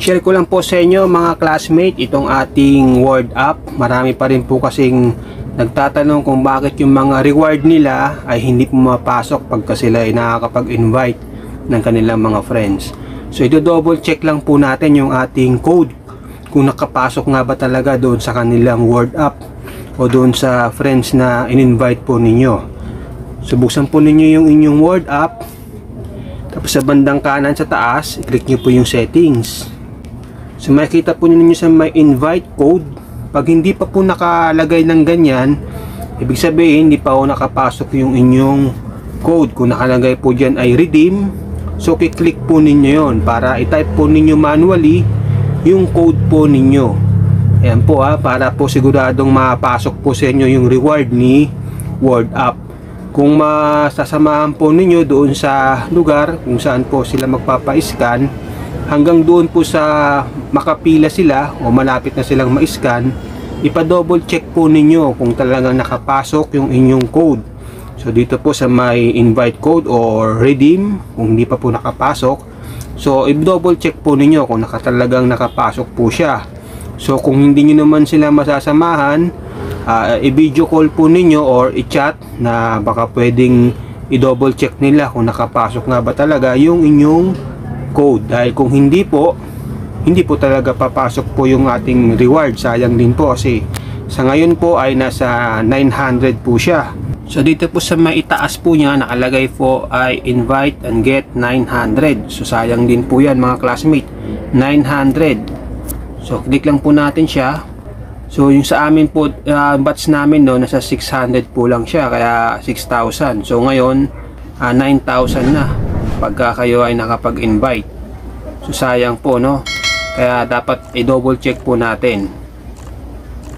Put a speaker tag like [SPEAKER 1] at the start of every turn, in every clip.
[SPEAKER 1] Share ko lang po sa inyo mga classmate itong ating word app. Marami pa rin po kasing nagtatanong kung bakit yung mga reward nila ay hindi pumapasok pagka sila ay nakakapag-invite ng kanilang mga friends. So i-double check lang po natin yung ating code kung nakapasok nga ba talaga doon sa kanilang word app o doon sa friends na in-invite po ninyo. So buksan po ninyo yung inyong word app, tapos sa bandang kanan sa taas i-click nyo po yung settings. So makikita po ninyo sa may invite code. Pag hindi pa po nakalagay ng ganyan, ibig sabihin hindi pa po nakapasok yung inyong code. Kung nakalagay po dyan ay redeem, so kiklik po ninyo yon para i-type po ninyo manually yung code po ninyo. Ayan po para po siguradong mapasok po sa inyo yung reward ni word app. Kung masasamahan po ninyo doon sa lugar kung saan po sila magpapa-scan, hanggang doon po sa makapila sila o malapit na silang ma-scan, ipa-double check po ninyo kung talagang nakapasok yung inyong code. So dito po sa may invite code or redeem, kung hindi pa po nakapasok, so i-double check po ninyo kung talagang nakapasok po siya. So kung hindi nyo naman sila masasamahan, i-video call po ninyo or i-chat na baka pwedeng i-double check nila kung nakapasok nga ba talaga yung inyong code. Dahil kung hindi po talaga papasok po yung ating reward. Sayang din po kasi sa ngayon po ay nasa 900 po siya. So dito po sa may itaas po niya nakalagay po ay invite and get 900. So sayang din po yan mga classmate, 900. So click lang po natin siya. So yung sa amin po batch namin nasa 600 po lang siya, kaya 6,000. So ngayon 9,000 na pagka kayo ay nakapag-invite. So sayang po kaya dapat i-double check po natin.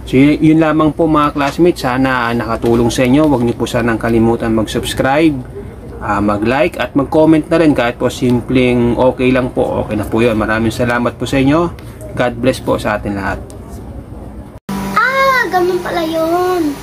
[SPEAKER 1] So yun lamang po mga classmates, sana nakatulong sa inyo. Huwag niyo po sanang kalimutan mag-subscribe, mag-like at mag-comment na rin kahit po simpleng okay lang po, okay na po yun. Maraming salamat po sa inyo. God bless po sa atin lahat.
[SPEAKER 2] Ganun pala yun.